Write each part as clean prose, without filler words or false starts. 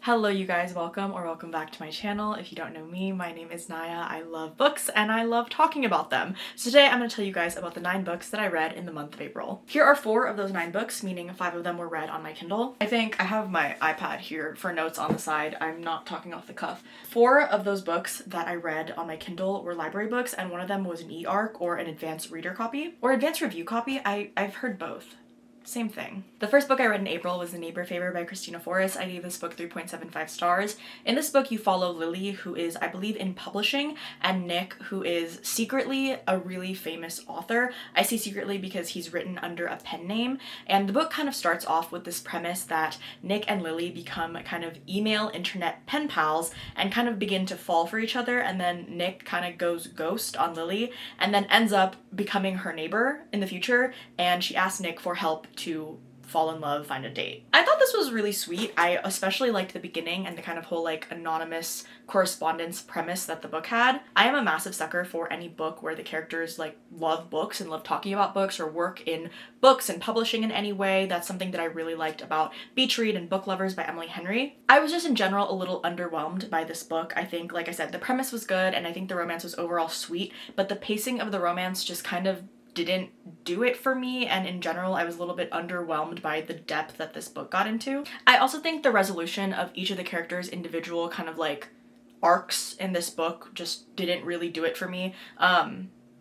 Hello you guys, welcome back to my channel. If you don't know me, my name is Naya. I love books and I love talking about them. So today I'm going to tell you guys about the 9 books that I read in the month of April. Here are 4 of those 9 books, meaning 5 of them were read on my Kindle. I think I have my iPad here for notes on the side. I'm not talking off the cuff. 4 of those books that I read on my Kindle were library books, and one of them was an e-arc or an advanced reader copy or advanced review copy. I've heard both. Same thing. The first book I read in April was The Neighbor Favor by Christina Forrest. I gave this book 3.75 stars. In this book, you follow Lily, who is, I believe, in publishing, and Nick, who is secretly a really famous author. I say secretly because he's written under a pen name, and the book kind of starts off with this premise that Nick and Lily become kind of email internet pen pals and kind of begin to fall for each other, and then Nick kind of goes ghost on Lily and then ends up becoming her neighbor in the future, and she asks Nick for help to fall in love, find a date. I thought this was really sweet. I especially liked the beginning and the kind of whole like anonymous correspondence premise that the book had. I am a massive sucker for any book where the characters like love books and love talking about books or work in books and publishing in any way. That's something that I really liked about Beach Read and Book Lovers by Emily Henry. I was just in general a little underwhelmed by this book. I think, like I said, the premise was good and I think the romance was overall sweet, but the pacing of the romance just kind of didn't do it for me, and in general I was a little bit underwhelmed by the depth that this book got into. I also think the resolution of each of the characters' individual kind of like arcs in this book just didn't really do it for me.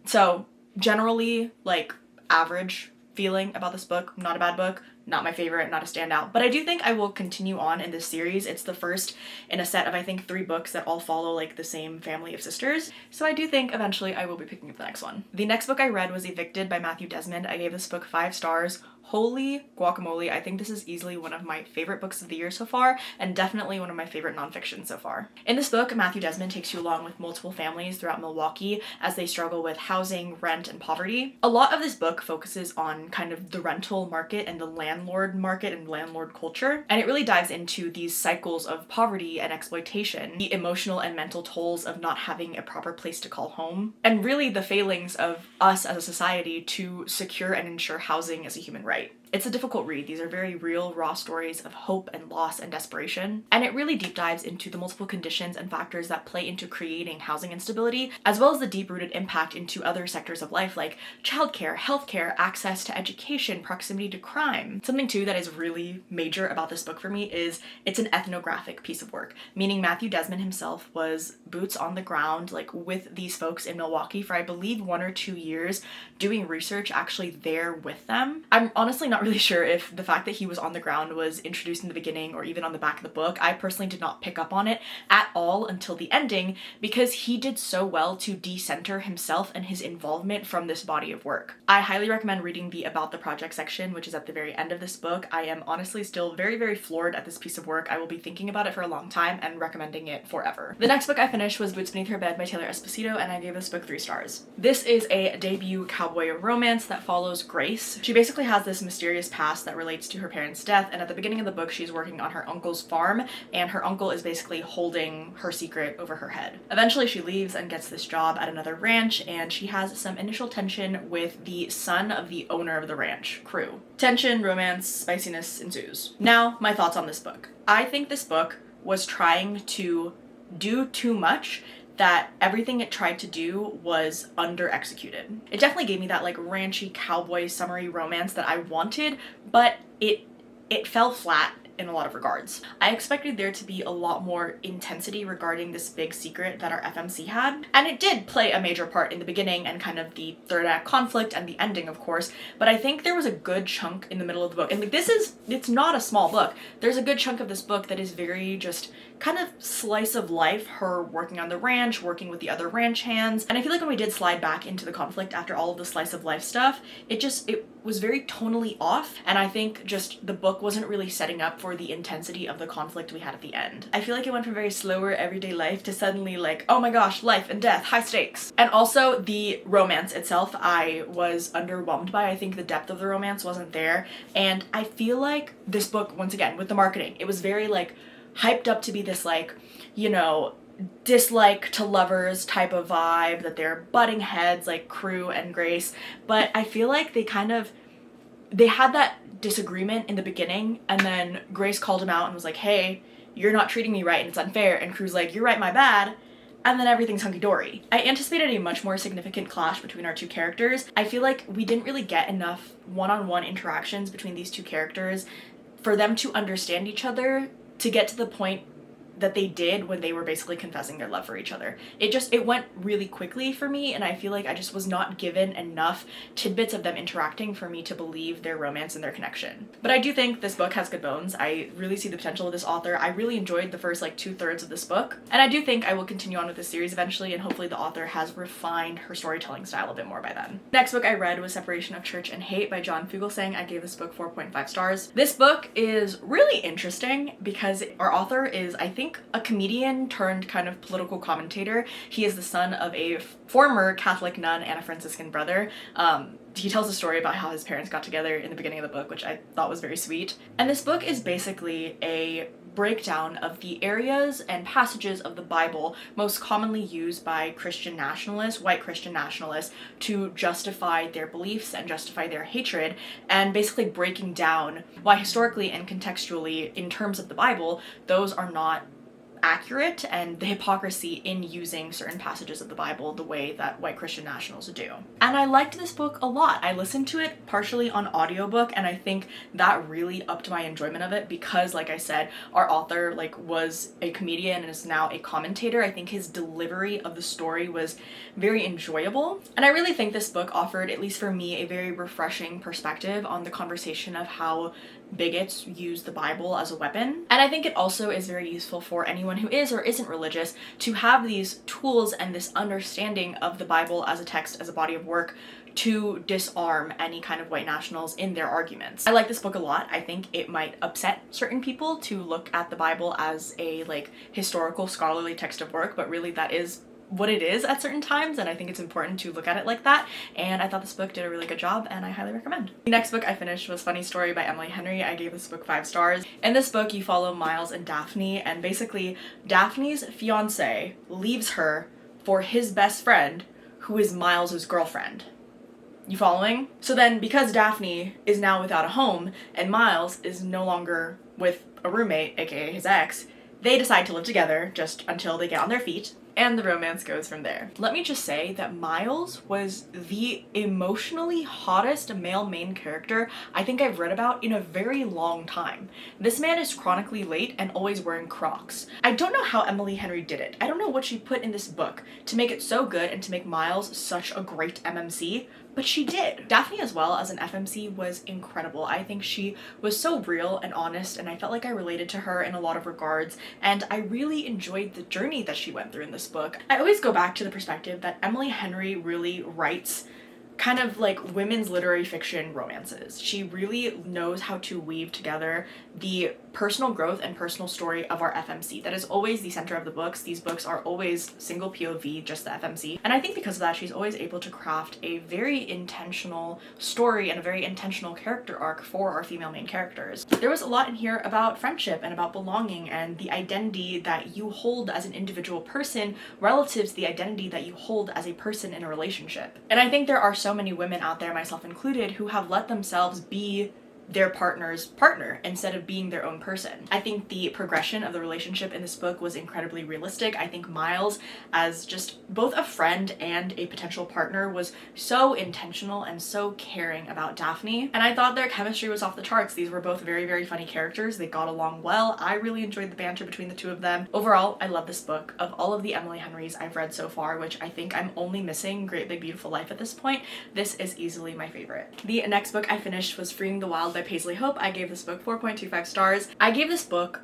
So generally like average feeling about this book. Not a bad book, not my favorite, not a standout, but I do think I will continue on in this series. It's the first in a set of I think 3 books that all follow like the same family of sisters, so I do think eventually I will be picking up the next one. The next book I read was Evicted by Matthew Desmond. I gave this book 5 stars. Holy guacamole, I think this is easily one of my favorite books of the year so far, and definitely one of my favorite nonfiction so far. In this book, Matthew Desmond takes you along with multiple families throughout Milwaukee as they struggle with housing, rent, and poverty. A lot of this book focuses on kind of the rental market and the landlord market and landlord culture, and it really dives into these cycles of poverty and exploitation, the emotional and mental tolls of not having a proper place to call home, and really the failings of us as a society to secure and ensure housing as a human right. It's a difficult read. These are very real, raw stories of hope and loss and desperation, and it really deep dives into the multiple conditions and factors that play into creating housing instability, as well as the deep-rooted impact into other sectors of life like childcare, healthcare, access to education, proximity to crime. Something too that is really major about this book for me is it's an ethnographic piece of work, meaning Matthew Desmond himself was boots on the ground like with these folks in Milwaukee for I believe 1 or 2 years, doing research actually there with them. I'm honestly not really sure if the fact that he was on the ground was introduced in the beginning or even on the back of the book. I personally did not pick up on it at all until the ending because he did so well to decenter himself and his involvement from this body of work. I highly recommend reading the About the Project section, which is at the very end of this book. I am honestly still very, very floored at this piece of work. I will be thinking about it for a long time and recommending it forever. The next book I finished was Boots Beneath Her Bed by Taylor Esposito, and I gave this book 3 stars. This is a debut cowboy romance that follows Grace. She basically has this mysterious past that relates to her parents' death, and at the beginning of the book she's working on her uncle's farm and her uncle is basically holding her secret over her head. Eventually she leaves and gets this job at another ranch, and she has some initial tension with the son of the owner of the ranch, Crew. Tension, romance, spiciness ensues. Now, my thoughts on this book. I think this book was trying to do too much, that everything it tried to do was under-executed. It definitely gave me that like ranchy cowboy summery romance that I wanted, but it fell flat in a lot of regards. I expected there to be a lot more intensity regarding this big secret that our FMC had, and it did play a major part in the beginning and kind of the third act conflict and the ending, of course, but I think there was a good chunk in the middle of the book, and like it's not a small book. There's a good chunk of this book that is very just kind of slice of life, her working on the ranch, working with the other ranch hands, and I feel like when we did slide back into the conflict after all of the slice of life stuff, it was very tonally off, and I think just the book wasn't really setting up for the intensity of the conflict we had at the end. I feel like it went from very slower everyday life to suddenly like, oh my gosh, life and death, high stakes. And also the romance itself I was underwhelmed by. I think the depth of the romance wasn't there, and I feel like this book, once again, with the marketing, it was very like hyped up to be this like, you know, dislike to lovers type of vibe, that they're butting heads like Crew and Grace, but I feel like they had that disagreement in the beginning, and then Grace called him out and was like, hey, you're not treating me right and it's unfair, and Crue's like, you're right, my bad, and then everything's hunky-dory. I anticipated a much more significant clash between our two characters. I feel like we didn't really get enough one-on-one interactions between these two characters for them to understand each other to get to the point that they did when they were basically confessing their love for each other. It went really quickly for me, and I feel like I just was not given enough tidbits of them interacting for me to believe their romance and their connection. But I do think this book has good bones. I really see the potential of this author. I really enjoyed the first like 2/3 of this book, and I do think I will continue on with this series eventually, and hopefully the author has refined her storytelling style a bit more by then. Next book I read was Separation of Church and Hate by John Fugelsang. I gave this book 4.5 stars. This book is really interesting because our author is, I think, a comedian turned kind of political commentator. He is the son of a former Catholic nun and a Franciscan brother. He tells a story about how his parents got together in the beginning of the book, which I thought was very sweet. And this book is basically a breakdown of the areas and passages of the Bible most commonly used by Christian nationalists, white Christian nationalists, to justify their beliefs and justify their hatred, and basically breaking down why historically and contextually, in terms of the Bible, those are not accurate, and the hypocrisy in using certain passages of the Bible the way that white Christian nationals do. And I liked this book a lot. I listened to it partially on audiobook, and I think that really upped my enjoyment of it because, like I said, our author was a comedian and is now a commentator. I think his delivery of the story was very enjoyable, and I really think this book offered, at least for me, a very refreshing perspective on the conversation of how bigots use the Bible as a weapon. And I think it also is very useful for anyone who is or isn't religious to have these tools and this understanding of the Bible as a text, as a body of work, to disarm any kind of white nationals in their arguments. I like this book a lot. I think it might upset certain people to look at the Bible as a historical scholarly text of work, but really that is what it is at certain times, and I think it's important to look at it like that, and I thought this book did a really good job, and I highly recommend. The next book I finished was Funny Story by Emily Henry. I gave this book 5 stars. In this book, you follow Miles and Daphne, and basically, Daphne's fiance leaves her for his best friend, who is Miles's girlfriend. You following? So then, because Daphne is now without a home, and Miles is no longer with a roommate, aka his ex, they decide to live together just until they get on their feet, and the romance goes from there. Let me just say that Miles was the emotionally hottest male main character I think I've read about in a very long time. This man is chronically late and always wearing Crocs. I don't know how Emily Henry did it. I don't know what she put in this book to make it so good and to make Miles such a great MMC, but she did. Daphne as well as an FMC was incredible. I think she was so real and honest, and I felt like I related to her in a lot of regards, and I really enjoyed the journey that she went through in this book. I always go back to the perspective that Emily Henry really writes kind of women's literary fiction romances. She really knows how to weave together the personal growth and personal story of our FMC. That is always the center of the books. These books are always single POV, just the FMC. And I think because of that, she's always able to craft a very intentional story and a very intentional character arc for our female main characters. There was a lot in here about friendship and about belonging and the identity that you hold as an individual person relative to the identity that you hold as a person in a relationship. And I think there are so many women out there, myself included, who have let themselves be their partner's partner instead of being their own person. I think the progression of the relationship in this book was incredibly realistic. I think Miles, as just both a friend and a potential partner, was so intentional and so caring about Daphne, and I thought their chemistry was off the charts. These were both very, very funny characters. They got along well. I really enjoyed the banter between the two of them. Overall, I love this book. Of all of the Emily Henrys I've read so far, which I think I'm only missing Great Big Beautiful Life at this point, this is easily my favorite. The next book I finished was Freeing the Wild by Paisley Hope. I gave this book 4.25 stars. I gave this book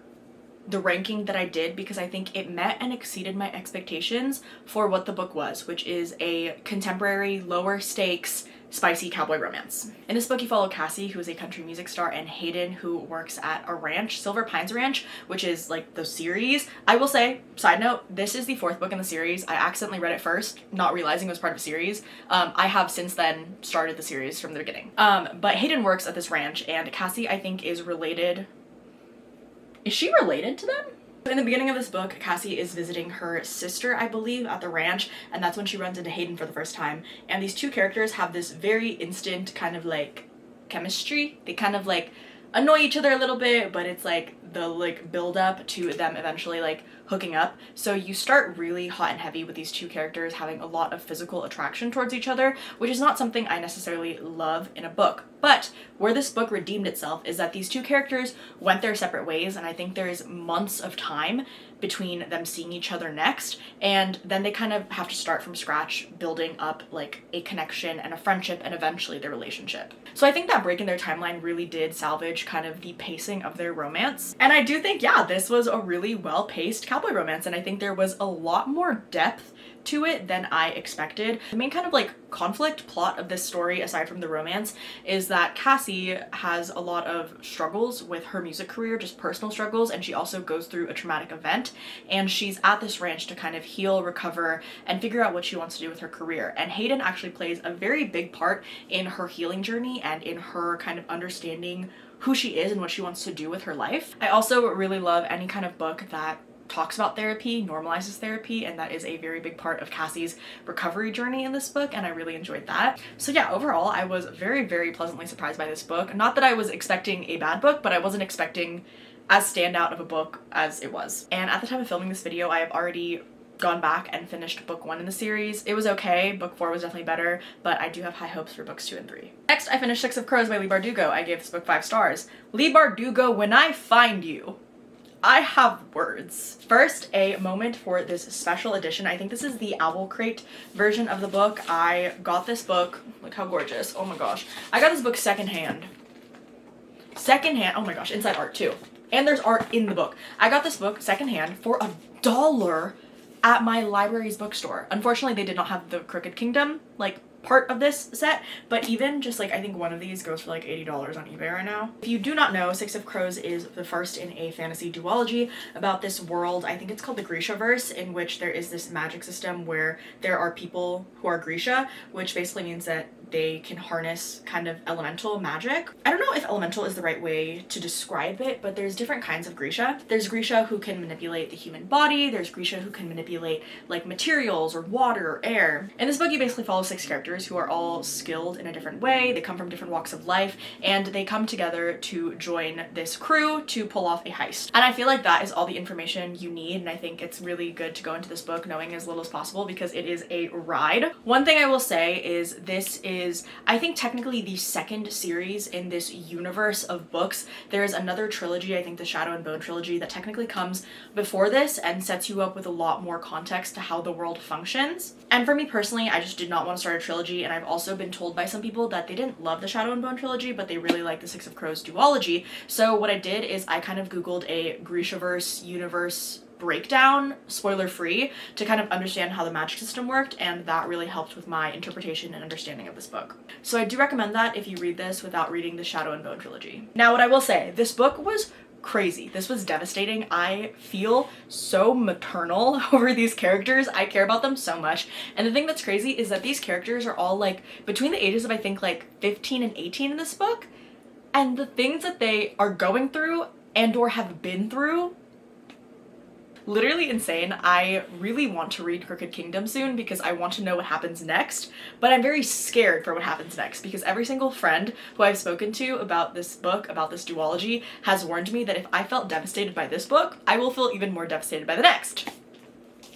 the ranking that I did because I think it met and exceeded my expectations for what the book was, which is a contemporary, lower stakes, spicy cowboy romance. In this book, you follow Cassie, who is a country music star, and Hayden, who works at a ranch, Silver Pines Ranch, which is the series. I will say, side note, this is the 4th book in the series. I accidentally read it first, not realizing it was part of a series. I have since then started the series from the beginning. But Hayden works at this ranch, and Cassie, I think, is related. Is she related to them? In the beginning of this book, Cassie is visiting her sister, I believe, at the ranch, and that's when she runs into Hayden for the first time. And these two characters have this very instant kind of chemistry. They kind of annoy each other a little bit, but it's like the like build up to them eventually like hooking up. So you start really hot and heavy with these two characters having a lot of physical attraction towards each other, which is not something I necessarily love in a book. But where this book redeemed itself is that these two characters went their separate ways, and I think there's months of time between them seeing each other next, and then they kind of have to start from scratch building up like a connection and a friendship and eventually their relationship. So I think that break in their timeline really did salvage kind of the pacing of their romance. And I do think, yeah, this was a really well-paced cowboy romance, and I think there was a lot more depth to it than I expected. The main kind of like conflict plot of this story, aside from the romance, is that Cassie has a lot of struggles with her music career, just personal struggles, and she also goes through a traumatic event, and she's at this ranch to kind of heal, recover, and figure out what she wants to do with her career. And Hayden actually plays a very big part in her healing journey and in her kind of understanding who she is and what she wants to do with her life. I also really love any kind of book that talks about therapy, normalizes therapy, and that is a very big part of Cassie's recovery journey in this book, and I really enjoyed that. So yeah, overall, I was very, very pleasantly surprised by this book. Not that I was expecting a bad book, but I wasn't expecting as standout of a book as it was. And at the time of filming this video, I have already gone back and finished book 1 in the series. It was okay, book 4 was definitely better, but I do have high hopes for books 2 and 3. Next, I finished Six of Crows by Leigh Bardugo. I gave this book 5 stars. Leigh Bardugo, when I find you, I have words. First, a moment for this special edition. I think this is the Owl Crate version of the book. I got this book, look how gorgeous, oh my gosh. I got this book secondhand. Secondhand, oh my gosh, inside art too. And there's art in the book. I got this book secondhand for $1 at my library's bookstore. Unfortunately, they did not have the Crooked Kingdom, like, part of this set, but even just like I think one of these goes for like $80 on eBay right now. If you do not know, Six of Crows is the first in a fantasy duology about this world. I think it's called the Grishaverse, in which there is this magic system where there are people who are Grisha, which basically means that they can harness kind of elemental magic. I don't know if elemental is the right way to describe it, but there's different kinds of Grisha. There's Grisha who can manipulate the human body, there's Grisha who can manipulate like materials or water or air. In this book, you basically follow 6 characters who are all skilled in a different way. They come from different walks of life, and they come together to join this crew to pull off a heist. And I feel like that is all the information you need, and I think it's really good to go into this book knowing as little as possible because it is a ride. One thing I will say is this is, I think, technically the second series in this universe of books. There is another trilogy, I think the Shadow and Bone trilogy, that technically comes before this and sets you up with a lot more context to how the world functions. And for me personally, I just did not want to start a trilogy, and I've also been told by some people that they didn't love the Shadow and Bone trilogy, but they really like the Six of Crows duology. So what I did is I kind of googled a Grishaverse universe breakdown, spoiler free, to kind of understand how the magic system worked, and that really helped with my interpretation and understanding of this book. So I do recommend that if you read this without reading the Shadow and Bone trilogy. Now, what I will say, this book was crazy. This was devastating. I feel so maternal over these characters. I care about them so much. And the thing that's crazy is that these characters are all like between the ages of I think like 15 and 18 in this book, and the things that they are going through and or have been through, literally insane. I really want to read Crooked Kingdom soon because I want to know what happens next, but I'm very scared for what happens next because every single friend who I've spoken to about this book, about this duology, has warned me that if I felt devastated by this book, I will feel even more devastated by the next.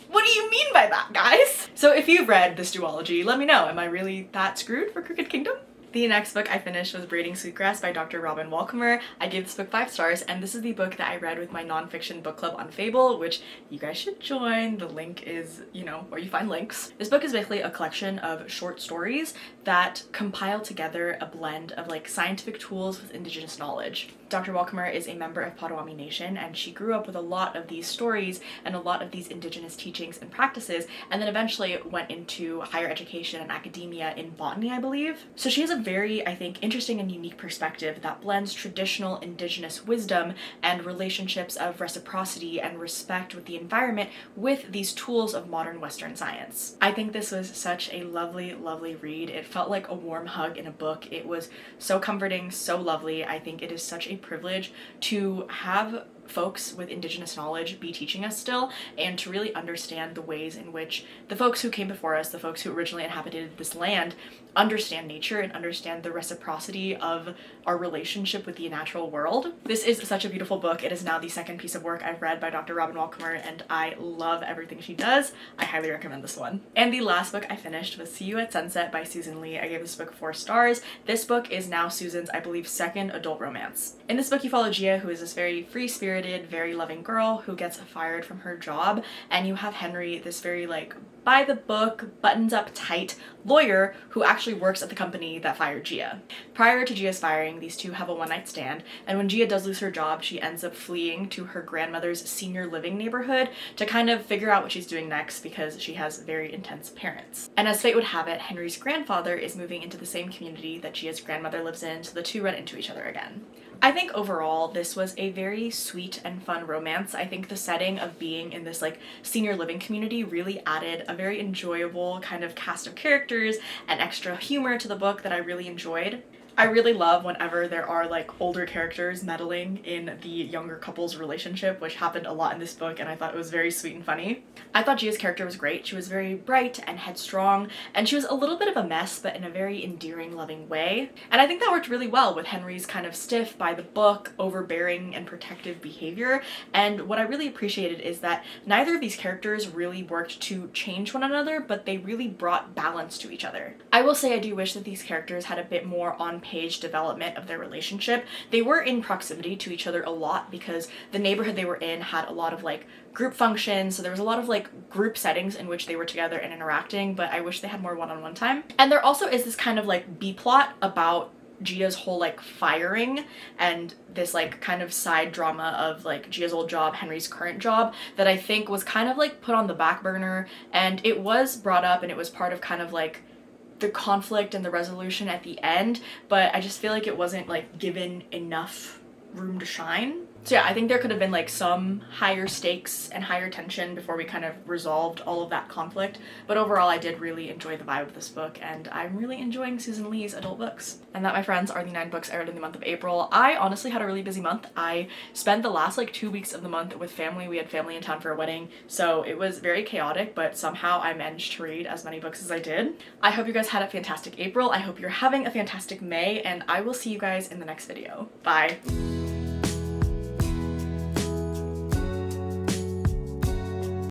What do you mean by that, guys? So if you've read this duology, let me know. Am I really that screwed for Crooked Kingdom? The next book I finished was Braiding Sweetgrass by Dr. Robin Walkemer. I gave this book 5 stars, and this is the book that I read with my nonfiction book club on Fable, which you guys should join. The link is, you know, where you find links. This book is basically a collection of short stories that compile together a blend of like scientific tools with indigenous knowledge. Dr. Walkemer is a member of Potawatomi Nation, and she grew up with a lot of these stories and a lot of these indigenous teachings and practices, and then eventually went into higher education and academia in botany, I believe. So she has a very, I think, interesting and unique perspective that blends traditional indigenous wisdom and relationships of reciprocity and respect with the environment with these tools of modern Western science. I think this was such a lovely, lovely read. It felt like a warm hug in a book. It was so comforting, so lovely. I think it is such a privilege to have folks with indigenous knowledge be teaching us still, and to really understand the ways in which the folks who came before us, the folks who originally inhabited this land, understand nature and understand the reciprocity of our relationship with the natural world. This is such a beautiful book. It is now the second piece of work I've read by Dr. Robin Wall Kimmerer, and I love everything she does. I highly recommend this one. And the last book I finished was See You at Sunset by Susan Lee. I gave this book 4 stars. This book is now Susan's, I believe, second adult romance. In this book, you follow Gia, who is this very free-spirited, very loving girl who gets fired from her job, and you have Henry, this very like by the book, buttons up tight lawyer who actually works at the company that fired Gia. Prior to Gia's firing, these two have a one-night stand, and when Gia does lose her job, she ends up fleeing to her grandmother's senior living neighborhood to kind of figure out what she's doing next because she has very intense parents. And as fate would have it, Henry's grandfather is moving into the same community that Gia's grandmother lives in, so the two run into each other again. I think overall this was a very sweet and fun romance. I think the setting of being in this like senior living community really added a very enjoyable kind of cast of characters and extra humor to the book that I really enjoyed. I really love whenever there are like older characters meddling in the younger couple's relationship, which happened a lot in this book, and I thought it was very sweet and funny. I thought Gia's character was great. She was very bright and headstrong, and she was a little bit of a mess, but in a very endearing, loving way. And I think that worked really well with Henry's kind of stiff, by the book, overbearing and protective behavior. And what I really appreciated is that neither of these characters really worked to change one another, but they really brought balance to each other. I will say I do wish that these characters had a bit more on-page development of their relationship. They were in proximity to each other a lot because the neighborhood they were in had a lot of like group functions, so there was a lot of like group settings in which they were together and interacting, but I wish they had more one-on-one time. And there also is this kind of like B-plot about Gia's whole like firing and this like kind of side drama of like Gia's old job, Henry's current job, that I think was kind of like put on the back burner, and it was brought up and it was part of kind of like the conflict and the resolution at the end, but I just feel like it wasn't like given enough room to shine. So yeah, I think there could have been like some higher stakes and higher tension before we kind of resolved all of that conflict. But overall, I did really enjoy the vibe of this book, and I'm really enjoying Susan Lee's adult books. And that, my friends, are the 9 books I read in the month of April. I honestly had a really busy month. I spent the last like 2 weeks of the month with family. We had family in town for a wedding, so it was very chaotic, but somehow I managed to read as many books as I did. I hope you guys had a fantastic April. I hope you're having a fantastic May, and I will see you guys in the next video. Bye!